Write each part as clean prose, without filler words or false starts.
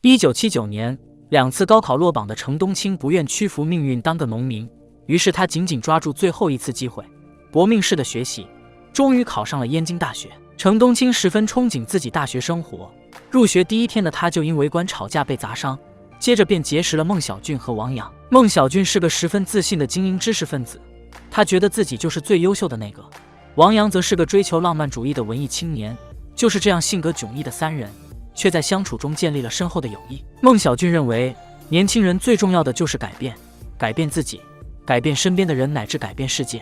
1979年，2次高考落榜的程东青不愿屈服命运，当个农民，于是他紧紧抓住最后一次机会，搏命式的学习，终于考上了燕京大学。程东青十分憧憬自己大学生活，入学第一天的他就因围观吵架被砸伤，接着便结识了孟小俊和王阳。孟小俊是个十分自信的精英知识分子，他觉得自己就是最优秀的那个。王阳则是个追求浪漫主义的文艺青年，就是这样性格迥异的三人，却在相处中建立了深厚的友谊。孟小俊认为，年轻人最重要的就是改变，改变自己，改变身边的人，乃至改变世界。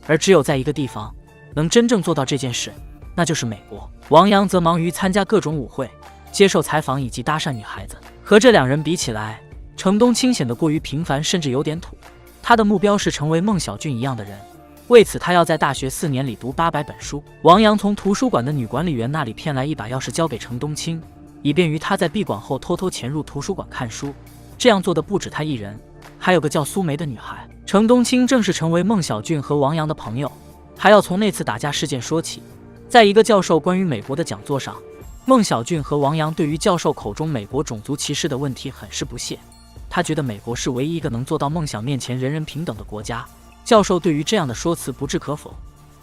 而只有在一个地方能真正做到这件事，那就是美国。王阳则忙于参加各种舞会，接受采访以及搭讪女孩子。和这两人比起来，程东青显得过于平凡，甚至有点土。他的目标是成为孟小俊一样的人，为此他要在大学4年里读800本书。王阳从图书馆的女管理员那里骗来一把钥匙交给程东青，以便于他在闭馆后偷偷潜入图书馆看书。这样做的不止他一人，还有个叫苏梅的女孩。程东青正式成为孟小俊和王阳的朋友。还要从那次打架事件说起。在一个教授关于美国的讲座上，孟小俊和王阳对于教授口中美国种族歧视的问题很是不屑。他觉得美国是唯一一个能做到梦想面前人人平等的国家。教授对于这样的说辞不置可否，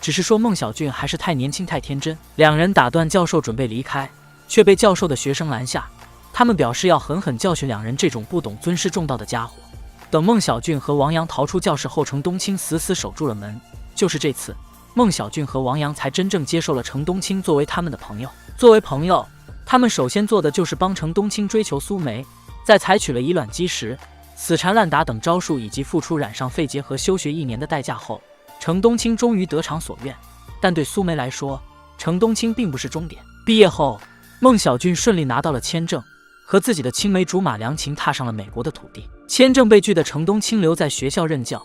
只是说孟小俊还是太年轻太天真。两人打断教授准备离开，却被教授的学生拦下。他们表示要狠狠教训两人这种不懂尊师重道的家伙。等孟小俊和王阳逃出教室后，程东青死死守住了门。就是这次，孟小俊和王阳才真正接受了程东青作为他们的朋友。作为朋友，他们首先做的就是帮程东青追求苏梅。在采取了以卵击石、死缠烂打等招数，以及付出染上肺结核休学1年的代价后，程东青终于得偿所愿。但对苏梅来说，程东青并不是终点。毕业后，孟小俊顺利拿到了签证，和自己的青梅竹马梁琴踏上了美国的土地。签证被拒的程东青留在学校任教，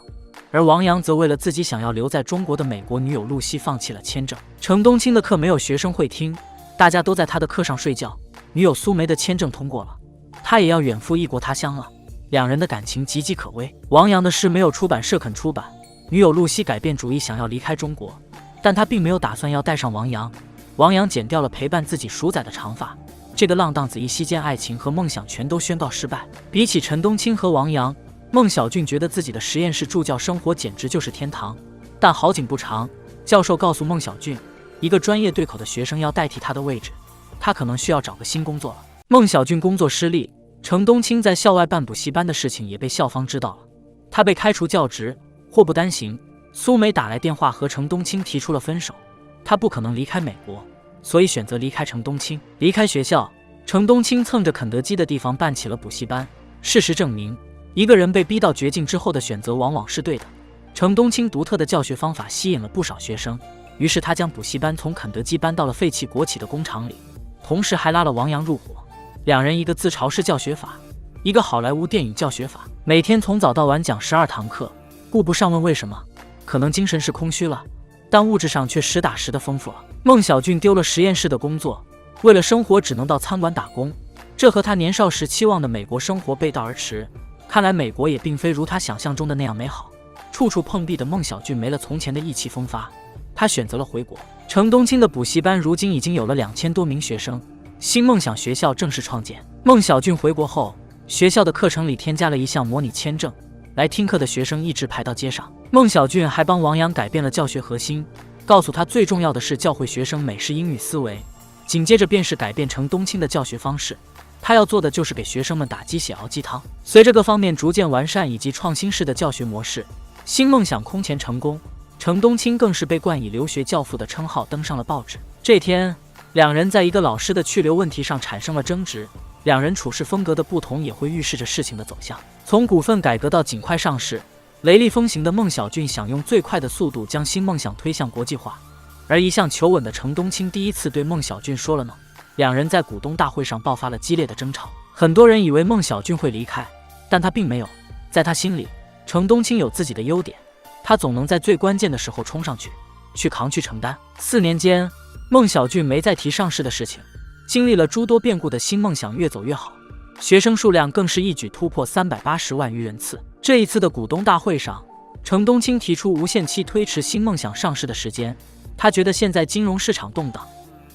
而王阳则为了自己想要留在中国的美国女友露西放弃了签证。程东青的课没有学生会听，大家都在他的课上睡觉。女友苏梅的签证通过了，他也要远赴异国他乡了。两人的感情岌岌可危。王阳的事没有出版社肯出版，女友露西改变主意想要离开中国，但他并没有打算要带上王阳。王阳剪掉了陪伴自己数载的长发。这个浪荡子一夕间爱情和梦想全都宣告失败。比起陈东青和王阳，孟小俊觉得自己的实验室助教生活简直就是天堂。但好景不长，教授告诉孟小俊，一个专业对口的学生要代替他的位置，他可能需要找个新工作了。孟小俊工作失利，程东青在校外办补习班的事情也被校方知道了，他被开除教职，祸不单行。苏梅打来电话和程东青提出了分手，他不可能离开美国，所以选择离开程东青。离开学校，程东青蹭着肯德基的地方办起了补习班。事实证明，一个人被逼到绝境之后的选择往往是对的。程东青独特的教学方法吸引了不少学生，于是他将补习班从肯德基搬到了废弃国企的工厂里，同时还拉了王阳入伙。两人一个自嘲式教学法，一个好莱坞电影教学法，每天从早到晚讲12堂课，顾不上问为什么，可能精神是空虚了，但物质上却实打实的丰富了。孟小俊丢了实验室的工作，为了生活只能到餐馆打工，这和他年少时期望的美国生活背道而驰。看来美国也并非如他想象中的那样美好。处处碰壁的孟小俊没了从前的意气风发，他选择了回国。程东青的补习班如今已经有了2000多名学生，新梦想学校正式创建。孟小俊回国后，学校的课程里添加了一项模拟签证，来听课的学生一直排到街上。孟小俊还帮王阳改变了教学核心，告诉他最重要的是教会学生美式英语思维。紧接着便是改变程东青的教学方式，他要做的就是给学生们打鸡血熬鸡汤。随着各方面逐渐完善以及创新式的教学模式，新梦想空前成功，程东青更是被冠以留学教父的称号登上了报纸。这天，两人在一个老师的去留问题上产生了争执，两人处事风格的不同也会预示着事情的走向。从股份改革到尽快上市，雷厉风行的孟小俊想用最快的速度将新梦想推向国际化，而一向求稳的程东青第一次对孟小俊说了 no。 两人在股东大会上爆发了激烈的争吵。很多人以为孟小俊会离开，但他并没有。在他心里，程东青有自己的优点，他总能在最关键的时候冲上去，去扛去承担。4年间，孟小俊没再提上市的事情，经历了诸多变故的新梦想越走越好，学生数量更是一举突破380万余人次。这一次的股东大会上，程东青提出无限期推迟新梦想上市的时间。他觉得现在金融市场动荡，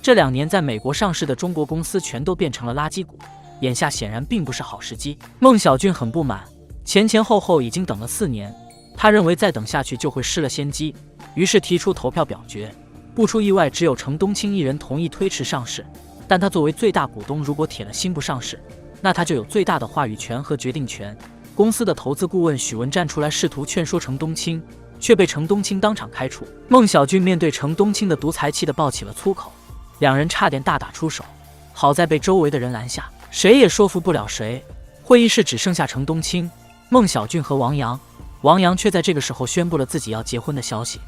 这2年在美国上市的中国公司全都变成了垃圾股，眼下显然并不是好时机。孟小俊很不满，前后已经等了4年，他认为再等下去就会失了先机，于是提出投票表决。不出意外，只有程东青一人同意推迟上市，但他作为最大股东，如果铁了心不上市，那他就有最大的话语权和决定权。公司的投资顾问许文站出来试图劝说程东青，却被程东青当场开除。孟小俊面对程东青的独裁，气得爆起了粗口，两人差点大打出手，好在被周围的人拦下，谁也说服不了谁。会议室只剩下程东青、孟小俊和王阳，王阳却在这个时候宣布了自己要结婚的消息，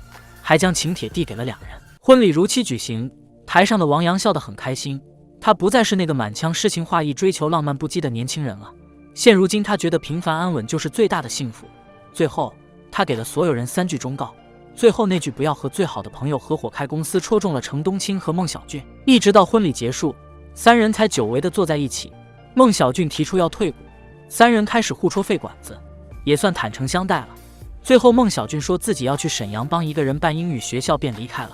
还将请帖递给了两人。婚礼如期举行，台上的王阳笑得很开心，他不再是那个满腔诗情画意、追求浪漫不羁的年轻人了。现如今，他觉得平凡安稳就是最大的幸福。最后，他给了所有人3句忠告。最后那句“不要和最好的朋友合伙开公司”戳中了程东青和孟小俊。一直到婚礼结束，3人才久违地坐在一起。孟小俊提出要退股，3人开始互戳肺管子，也算坦诚相待了。最后，孟小俊说自己要去沈阳帮一个人办英语学校，便离开了。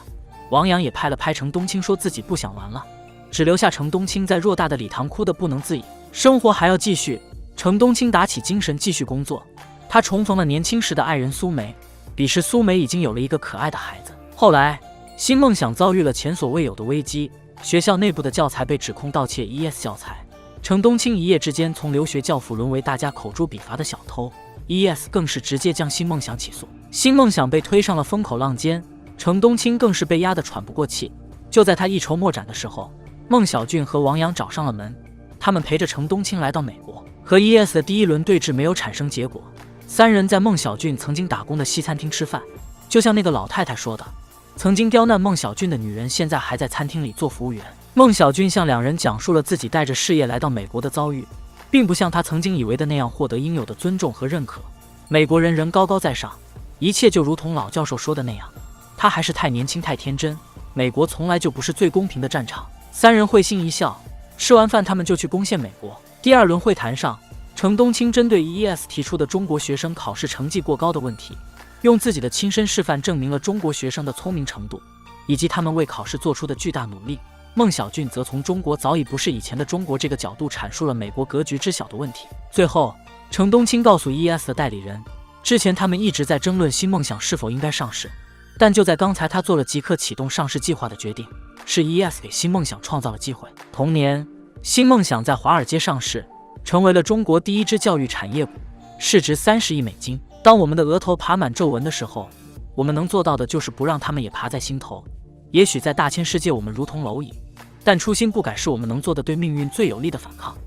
王阳也拍了拍程东青，说自己不想玩了，只留下程东青在偌大的礼堂哭得不能自已。生活还要继续。程东青打起精神继续工作，他重逢了年轻时的爱人苏梅，彼时苏梅已经有了一个可爱的孩子。后来，新梦想遭遇了前所未有的危机，学校内部的教材被指控盗窃 ES 教材，程东青一夜之间从留学教父沦为大家口诛笔伐的小偷， ES 更是直接将新梦想起诉，新梦想被推上了风口浪尖，程东青更是被压得喘不过气。就在他一筹莫展的时候，孟小俊和王阳找上了门，他们陪着程东青来到美国。和 ES 的第一轮对峙没有产生结果，3人在孟小俊曾经打工的西餐厅吃饭。就像那个老太太说的，曾经刁难孟小俊的女人现在还在餐厅里做服务员。孟小俊向两人讲述了自己带着事业来到美国的遭遇，并不像他曾经以为的那样获得应有的尊重和认可。美国人高高在上，一切就如同老教授说的那样，他还是太年轻太天真，美国从来就不是最公平的战场。3人会心一笑，吃完饭他们就去攻陷美国。第2轮会谈上，程东青针对 ES 提出的中国学生考试成绩过高的问题，用自己的亲身示范证明了中国学生的聪明程度，以及他们为考试做出的巨大努力。孟小俊则从中国早已不是以前的中国这个角度阐述了美国格局之小的问题。最后，程东青告诉 ES 的代理人，之前他们一直在争论新梦想是否应该上市，但就在刚才他做了即刻启动上市计划的决定，是 ES 给新梦想创造了机会。同年，新梦想在华尔街上市，成为了中国第一支教育产业股，市值30亿美金。当我们的额头爬满皱纹的时候，我们能做到的就是不让他们也爬在心头。也许在大千世界我们如同蝼蚁，但初心不改是我们能做的对命运最有力的反抗。